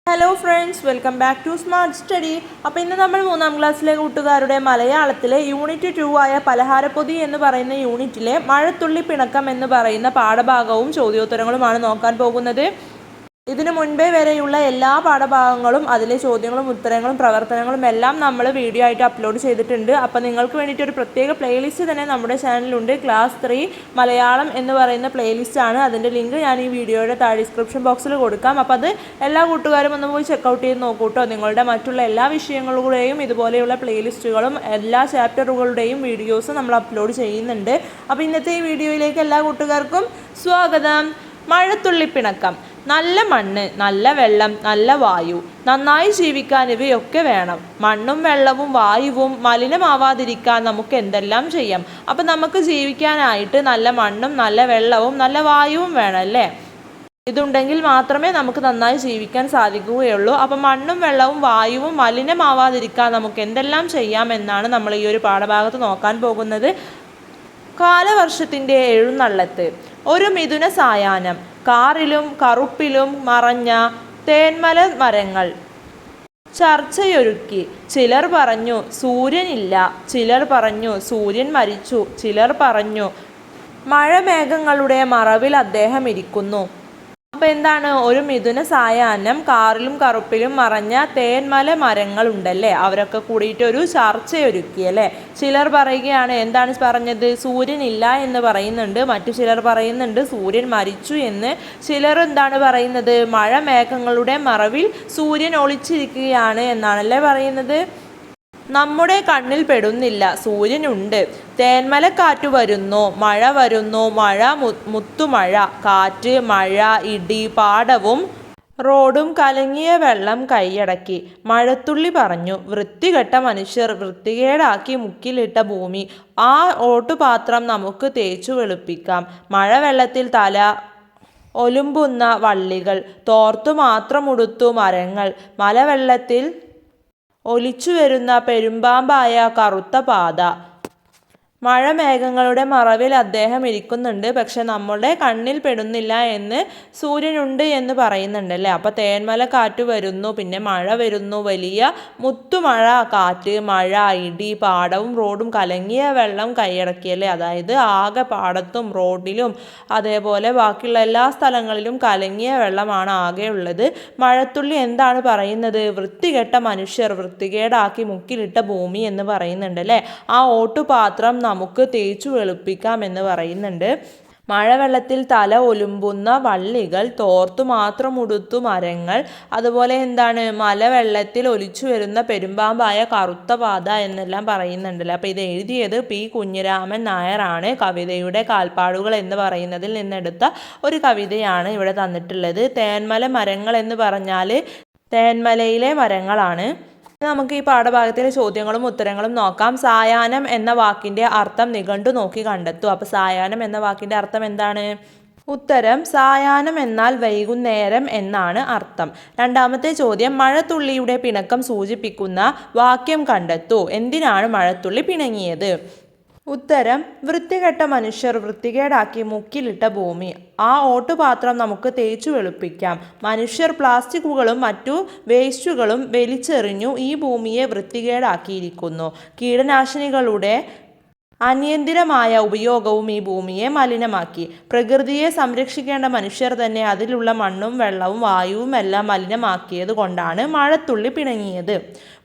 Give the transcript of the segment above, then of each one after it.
Hello friends, welcome back to smart study. അപ്പോൾ ഇന്ന് നമ്മൾ 3ാം ക്ലാസ്സിലെ കൂട്ടുകാരുടെ മലയാളത്തിലെ യൂണിറ്റ് 2 ആയ പലഹാരപ്പൊതി എന്ന് പറയുന്ന യൂണിറ്റിലെ മഴത്തുള്ളി പിണക്കം എന്ന് പറയുന്ന പാഠഭാഗവും ചോദ്യോത്തരങ്ങളുമാണ് നോക്കാൻ പോകുന്നത്. ഇതിനു മുൻപേ വരെയുള്ള എല്ലാ പാഠഭാഗങ്ങളും അതിലെ ചോദ്യങ്ങളും ഉത്തരങ്ങളും പ്രവർത്തനങ്ങളും എല്ലാം നമ്മൾ വീഡിയോ ആയിട്ട് അപ്ലോഡ് ചെയ്തിട്ടുണ്ട്. അപ്പോൾ നിങ്ങൾക്ക് വേണ്ടിയിട്ട് ഒരു പ്രത്യേക പ്ലേലിസ്റ്റ് തന്നെ നമ്മുടെ ചാനലിലുണ്ട്. ക്ലാസ് 3 മലയാളം എന്ന് പറയുന്ന പ്ലേലിസ്റ്റാണ്. അതിൻ്റെ ലിങ്ക് ഞാൻ ഈ വീഡിയോയുടെ താഴെ ഡിസ്ക്രിപ്ഷൻ ബോക്സിൽ കൊടുക്കാം. അപ്പോൾ അത് എല്ലാ കൂട്ടുകാരും ഒന്ന് പോയി ചെക്കൗട്ട് ചെയ്ത് നോക്കൂട്ടോ. നിങ്ങളുടെ മറ്റുള്ള എല്ലാ വിഷയങ്ങളുടെയും ഇതുപോലെയുള്ള പ്ലേലിസ്റ്റുകളും എല്ലാ ചാപ്റ്ററുകളുടെയും വീഡിയോസും നമ്മൾ അപ്ലോഡ് ചെയ്യുന്നുണ്ട്. അപ്പോൾ ഇന്നത്തെ ഈ വീഡിയോയിലേക്ക് എല്ലാ കൂട്ടുകാർക്കും സ്വാഗതം. മഴത്തുള്ളിപ്പിണക്കം. നല്ല മണ്ണ്, നല്ല വെള്ളം, നല്ല വായു, നന്നായി ജീവിക്കാൻ ഇവയൊക്കെ വേണം. മണ്ണും വെള്ളവും വായുവും മലിനമാവാതിരിക്കാൻ നമുക്ക് എന്തെല്ലാം ചെയ്യാം? അപ്പം നമുക്ക് ജീവിക്കാനായിട്ട് നല്ല മണ്ണും നല്ല വെള്ളവും നല്ല വായുവും വേണം അല്ലേ? ഇതുണ്ടെങ്കിൽ മാത്രമേ നമുക്ക് നന്നായി ജീവിക്കാൻ സാധിക്കുകയുള്ളൂ. അപ്പം മണ്ണും വെള്ളവും വായുവും മലിനമാവാതിരിക്കാൻ നമുക്ക് എന്തെല്ലാം ചെയ്യാമെന്നാണ് നമ്മൾ ഈ ഒരു പാഠഭാഗത്ത് നോക്കാൻ പോകുന്നത്. കാലവർഷത്തിൻ്റെ എഴുന്നള്ളത്ത്. ഒരു മിഥുന സായാഹ്നം. കാറിലും കറുപ്പിലും മറഞ്ഞ തേന്മല മരങ്ങൾ ചർച്ചയൊരുക്കി. ചിലർ പറഞ്ഞു സൂര്യനില്ല, ചിലർ പറഞ്ഞു സൂര്യൻ മരിച്ചു, ചിലർ പറഞ്ഞു മഴമേഘങ്ങളുടെ മറവിൽ അദ്ദേഹം ഇരിക്കുന്നു. അപ്പോൾ എന്താണ്? ഒരു മിഥുന സായാഹ്നം, കാറിലും കറുപ്പിലും മറഞ്ഞ തേന്മല മരങ്ങൾ ഉണ്ടല്ലേ, അവരൊക്കെ കൂടിയിട്ട് ഒരു ചർച്ചയൊരുക്കി അല്ലേ. ചിലർ പറയുകയാണ്, എന്താണ് പറഞ്ഞത്? സൂര്യനില്ല എന്ന് പറയുന്നുണ്ട്. മറ്റു ചിലർ പറയുന്നുണ്ട് സൂര്യൻ മരിച്ചു എന്ന്. ചിലർ എന്താണ് പറയുന്നത്? മഴമേഘങ്ങളുടെ മറവിൽ സൂര്യൻ ഒളിച്ചിരിക്കുകയാണ് എന്നാണല്ലേ പറയുന്നത്. നമ്മുടെ കണ്ണിൽ പെടുന്നില്ല, സൂര്യനുണ്ട്. തേന്മലക്കാറ്റ് വരുന്നു, മഴ വരുന്നു, മഴ മുത്തുമഴ, കാറ്റ്, മഴ, ഇടി, പാടവും റോഡും കലങ്ങിയ വെള്ളം കൈയടക്കി. മഴത്തുള്ളി പറഞ്ഞു, വൃത്തികെട്ട മനുഷ്യർ, വൃത്തികേടാക്കി മുക്കിലിട്ട ഭൂമി. ആ ഓട്ടുപാത്രം നമുക്ക് തേച്ചു വെളുപ്പിക്കാം. മഴവെള്ളത്തിൽ തല ഒലുമ്പുന്ന വള്ളികൾ, തോർത്തു മാത്രമുടുത്തു മരങ്ങൾ, മലവെള്ളത്തിൽ ഒലിച്ചു വരുന്ന പെരുമ്പാമ്പായ കറുത്ത പാത. മഴമേഘങ്ങളുടെ മറവിൽ അദ്ദേഹം ഇരിക്കുന്നുണ്ട്, പക്ഷെ നമ്മുടെ കണ്ണിൽ പെടുന്നില്ല എന്ന് സൂര്യനുണ്ട് എന്ന് പറയുന്നുണ്ടല്ലേ. അപ്പോൾ തേന്മല കാറ്റ് വരുന്നു, പിന്നെ മഴ വരുന്നു, വലിയ മുത്തുമഴ, കാറ്റ്, മഴ, ഇടി, പാടവും റോഡും കലങ്ങിയ വെള്ളം കൈയടക്കിയല്ലേ. അതായത് ആകെ പാടത്തും റോഡിലും അതേപോലെ ബാക്കിയുള്ള എല്ലാ സ്ഥലങ്ങളിലും കലങ്ങിയ വെള്ളമാണ് ആകെ ഉള്ളത്. മഴത്തുള്ളി എന്താണ് പറയുന്നത്? വൃത്തികെട്ട മനുഷ്യർ, വൃത്തികേടാക്കി മുക്കിലിട്ട ഭൂമി എന്ന് പറയുന്നുണ്ടല്ലേ. ആ ഓട്ടുപാത്രം നമുക്ക് തേച്ചു വെളുപ്പിക്കാം എന്ന് പറയുന്നുണ്ട്. മഴവെള്ളത്തിൽ തല ഒലുമ്പുന്ന വള്ളികൾ, തോർത്തു മാത്രം ഉടുത്തു മരങ്ങൾ, അതുപോലെ എന്താണ്? മലവെള്ളത്തിൽ ഒലിച്ചു വരുന്ന പെരുമ്പാമ്പായ കറുത്ത പാത എന്നെല്ലാം പറയുന്നുണ്ടല്ലോ. അപ്പോൾ ഇത് എഴുതിയത് പി കുഞ്ഞിരാമൻ നായരാണ്. കവിതയുടെ കാൽപ്പാടുകൾ എന്ന് പറയുന്നതിൽ നിന്നെടുത്ത ഒരു കവിതയാണ് ഇവിടെ തന്നിട്ടുള്ളത്. തേന്മല മരങ്ങൾ എന്ന് പറഞ്ഞാൽ തേന്മലയിലെ മരങ്ങളാണ്. നമുക്ക് ഈ പാഠഭാഗത്തിലെ ചോദ്യങ്ങളും ഉത്തരങ്ങളും നോക്കാം. സായാഹ്നം എന്ന വാക്കിൻ്റെ അർത്ഥം നിഘണ്ടു നോക്കി കണ്ടെത്തൂ. അപ്പോൾ സായാഹ്നം എന്ന വാക്കിൻ്റെ അർത്ഥം എന്താണ്? ഉത്തരം, സായാഹ്നം എന്നാൽ വൈകുന്നേരം എന്നാണ് അർത്ഥം. രണ്ടാമത്തെ ചോദ്യം, മഴത്തുള്ളിയുടെ പിണക്കം സൂചിപ്പിക്കുന്ന വാക്യം കണ്ടെത്തൂ. എന്തിനാണ് മഴത്തുള്ളി പിണങ്ങിയത്? ഉത്തരം, വൃത്തികെട്ട മനുഷ്യർ, വൃത്തികേടാക്കി മുക്കിലിട്ട ഭൂമി. ആ ഓട്ടുപാത്രം നമുക്ക് തേച്ചു വെളുപ്പിക്കാം. മനുഷ്യർ പ്ലാസ്റ്റിക്കുകളും മറ്റു വേസ്റ്റുകളും വലിച്ചെറിഞ്ഞു ഈ ഭൂമിയെ വൃത്തികേടാക്കിയിരിക്കുന്നു. കീടനാശിനികളുടെ അനിയന്ത്രിതമായ ഉപയോഗവും ഈ ഭൂമിയെ മലിനമാക്കി. പ്രകൃതിയെ സംരക്ഷിക്കേണ്ട മനുഷ്യർ തന്നെ അതിലുള്ള മണ്ണും വെള്ളവും വായുവും എല്ലാം മലിനമാക്കിയത് കൊണ്ടാണ് മഴത്തുള്ളി പിണങ്ങിയത്.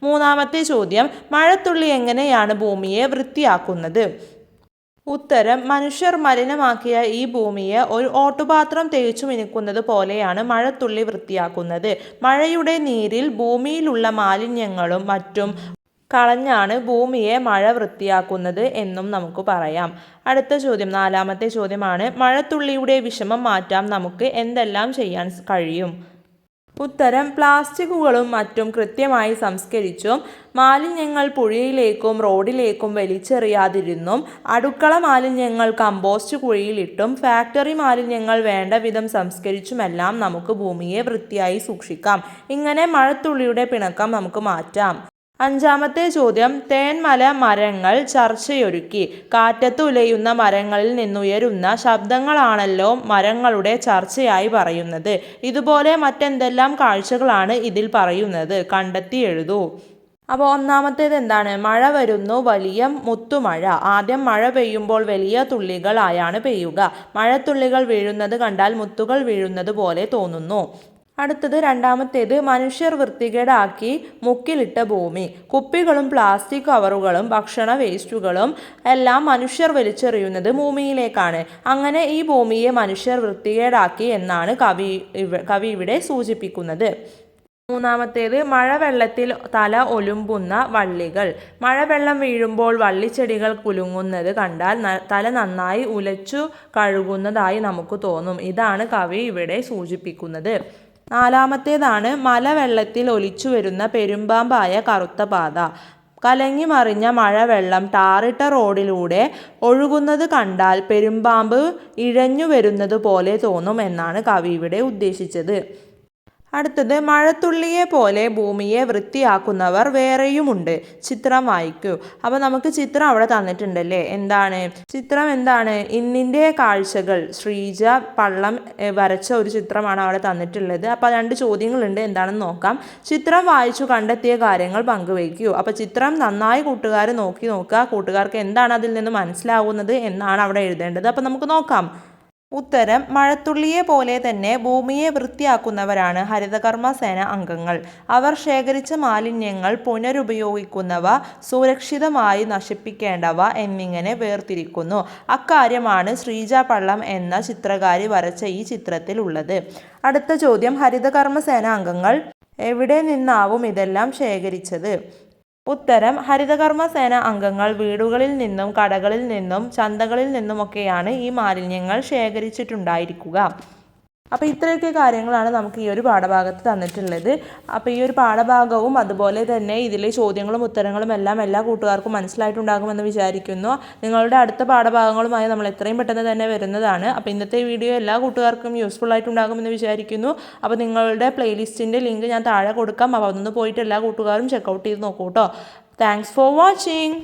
മൂന്നാമത്തെ ചോദ്യം, മഴത്തുള്ളി എങ്ങനെയാണ് ഭൂമിയെ വൃത്തിയാക്കുന്നത്? ഉത്തരം, മനുഷ്യർ മലിനമാക്കിയ ഈ ഭൂമിയെ ഒരു ഓട്ടുപാത്രം തേച്ചു മിനുക്കുന്നത് പോലെയാണ് മഴത്തുള്ളി വൃത്തിയാക്കുന്നത്. മഴയുടെ നീരിൽ ഭൂമിയിലുള്ള മാലിന്യങ്ങളും മറ്റും കളഞ്ഞാണ് ഭൂമിയെ മഴ വൃത്തിയാക്കുന്നത് എന്നും നമുക്ക് പറയാം. അടുത്ത ചോദ്യം, നാലാമത്തെ ചോദ്യമാണ്, മഴത്തുള്ളിയുടെ വിഷമം മാറ്റാൻ നമുക്ക് എന്തെല്ലാം ചെയ്യാൻ കഴിയും? ഉത്തരം, പ്ലാസ്റ്റിക്കുകളും മറ്റും കൃത്യമായി സംസ്കരിച്ചും മാലിന്യങ്ങൾ പുഴയിലേക്കും റോഡിലേക്കും വലിച്ചെറിയാതിരുന്നും അടുക്കള മാലിന്യങ്ങൾ കമ്പോസ്റ്റ് കുഴിയിലിട്ടും ഫാക്ടറി മാലിന്യങ്ങൾ വേണ്ട വിധം സംസ്കരിച്ചുമെല്ലാം നമുക്ക് ഭൂമിയെ വൃത്തിയായി സൂക്ഷിക്കാം. ഇങ്ങനെ മഴത്തുള്ളിയുടെ പിണക്കം നമുക്ക് മാറ്റാം. അഞ്ചാമത്തെ ചോദ്യം, തേന്മല മരങ്ങൾ ചർച്ചയൊരുക്കി. കാറ്റത്ത് ഉലയുന്ന മരങ്ങളിൽ നിന്നുയരുന്ന ശബ്ദങ്ങളാണല്ലോ മരങ്ങളുടെ ചർച്ചയായി പറയുന്നത്. ഇതുപോലെ മറ്റെന്തെല്ലാം കാഴ്ചകളാണ് ഇതിൽ പറയുന്നത്? കണ്ടെത്തി എഴുതൂ. അപ്പോൾ ഒന്നാമത്തേത് എന്താണ്? മഴ വരുന്നു, വലിയ മുത്തുമഴ. ആദ്യം മഴ പെയ്യുമ്പോൾ വലിയ തുള്ളികളായാണ് പെയ്യുക. മഴത്തുള്ളികൾ വീഴുന്നത് കണ്ടാൽ മുത്തുകൾ വീഴുന്നത് പോലെ തോന്നുന്നു. അടുത്തത് രണ്ടാമത്തേത്, മനുഷ്യർ വൃത്തികേടാക്കി മുക്കിലിട്ട ഭൂമി. കുപ്പികളും പ്ലാസ്റ്റിക് കവറുകളും ഭക്ഷണ വേസ്റ്റുകളും എല്ലാം മനുഷ്യർ വലിച്ചെറിയുന്നത് ഭൂമിയിലേക്കാണ്. അങ്ങനെ ഈ ഭൂമിയെ മനുഷ്യർ വൃത്തികേടാക്കി എന്നാണ് കവി ഇവിടെ സൂചിപ്പിക്കുന്നത്. മൂന്നാമത്തേത്, മഴവെള്ളത്തിൽ തല ഒലുമ്പുന്ന വള്ളികൾ. മഴവെള്ളം വീഴുമ്പോൾ വള്ളിച്ചെടികൾ കുലുങ്ങുന്നത് കണ്ടാൽ തല നന്നായി ഉലച്ചു കഴുകുന്നതായി നമുക്ക് തോന്നും. ഇതാണ് കവി ഇവിടെ സൂചിപ്പിക്കുന്നത്. നാലാമത്തേതാണ്, മലവെള്ളത്തിൽ ഒലിച്ചു വരുന്ന പെരുമ്പാമ്പായ കറുത്ത പാത. കലങ്ങി മറിഞ്ഞ മഴവെള്ളം ടാറിട്ട റോഡിലൂടെ ഒഴുകുന്നത് കണ്ടാൽ പെരുമ്പാമ്പ് ഇഴഞ്ഞു വരുന്നത് പോലെ തോന്നും എന്നാണ് കവി ഇവിടെ ഉദ്ദേശിച്ചത്. അടുത്തത്, മഴത്തുള്ളിയെ പോലെ ഭൂമിയെ വൃത്തിയാക്കുന്നവർ വേറെയുമുണ്ട്. ചിത്രം വായിക്കൂ. അപ്പോൾ നമുക്ക് ചിത്രം അവിടെ തന്നിട്ടുണ്ടല്ലേ. ചിത്രം എന്താണ്? ഇന്നിൻ്റെ കാഴ്ചകൾ. ശ്രീജ പള്ളം വരച്ച ഒരു ചിത്രമാണ് അവിടെ തന്നിട്ടുള്ളത്. അപ്പോൾ 2 ചോദ്യങ്ങളുണ്ട്, എന്താണെന്ന് നോക്കാം. ചിത്രം വായിച്ചു കണ്ടെത്തിയ കാര്യങ്ങൾ പങ്കുവയ്ക്കൂ. അപ്പോൾ ചിത്രം നന്നായി കൂട്ടുകാർ നോക്കുക. കൂട്ടുകാർക്ക് എന്താണ് അതിൽ നിന്ന് മനസ്സിലാവുന്നത് എന്നാണ് അവിടെ എഴുതേണ്ടത്. അപ്പോൾ നമുക്ക് നോക്കാം. ഉത്തരം, മഴത്തുള്ളിയെ പോലെ തന്നെ ഭൂമിയെ വൃത്തിയാക്കുന്നവരാണ് ഹരിതകർമ്മ സേന അംഗങ്ങൾ. അവർ ശേഖരിച്ച മാലിന്യങ്ങൾ പുനരുപയോഗിക്കുന്നവ, സുരക്ഷിതമായി നശിപ്പിക്കേണ്ടവ എന്നിങ്ങനെ വേർതിരിക്കുന്നു. അക്കാര്യമാണ് ശ്രീജ പള്ളം എന്ന ചിത്രകാരി വരച്ച ഈ ചിത്രത്തിൽ ഉള്ളത്. അടുത്ത ചോദ്യം, ഹരിതകർമ്മ സേന അംഗങ്ങൾ എവിടെ നിന്നാവും ഇതെല്ലാം ശേഖരിച്ചത്? ഉത്തരം, ഹരിതകർമ്മ സേന അംഗങ്ങൾ വീടുകളിൽ നിന്നും കടകളിൽ നിന്നും ചന്തകളിൽ നിന്നുമൊക്കെയാണ് ഈ മാലിന്യങ്ങൾ ശേഖരിച്ചിട്ടുണ്ടായിരിക്കുക. അപ്പോൾ ഇത്രയൊക്കെ കാര്യങ്ങളാണ് നമുക്ക് ഈ ഒരു പാഠഭാഗത്ത് തന്നിട്ടുള്ളത്. അപ്പോൾ ഈ ഒരു പാഠഭാഗവും അതുപോലെ തന്നെ ഇതിലെ ചോദ്യങ്ങളും ഉത്തരങ്ങളും എല്ലാം എല്ലാ കൂട്ടുകാർക്കും മനസ്സിലായിട്ടുണ്ടാകുമെന്ന് വിചാരിക്കുന്നു. നിങ്ങളുടെ അടുത്ത പാഠഭാഗങ്ങളുമായി നമ്മൾ എത്രയും പെട്ടെന്ന് തന്നെ വരുന്നതാണ്. അപ്പോൾ ഇന്നത്തെ വീഡിയോ എല്ലാ കൂട്ടുകാർക്കും യൂസ്ഫുൾ ആയിട്ടുണ്ടാകുമെന്ന് വിചാരിക്കുന്നു. അപ്പോൾ നിങ്ങളുടെ പ്ലേലിസ്റ്റിൻ്റെ ലിങ്ക് ഞാൻ താഴെ കൊടുക്കാം. അപ്പോൾ അതൊന്ന് പോയിട്ട് എല്ലാ കൂട്ടുകാരും ചെക്കൗട്ട് ചെയ്ത് നോക്കൂ കേട്ടോ. Thanks for watching.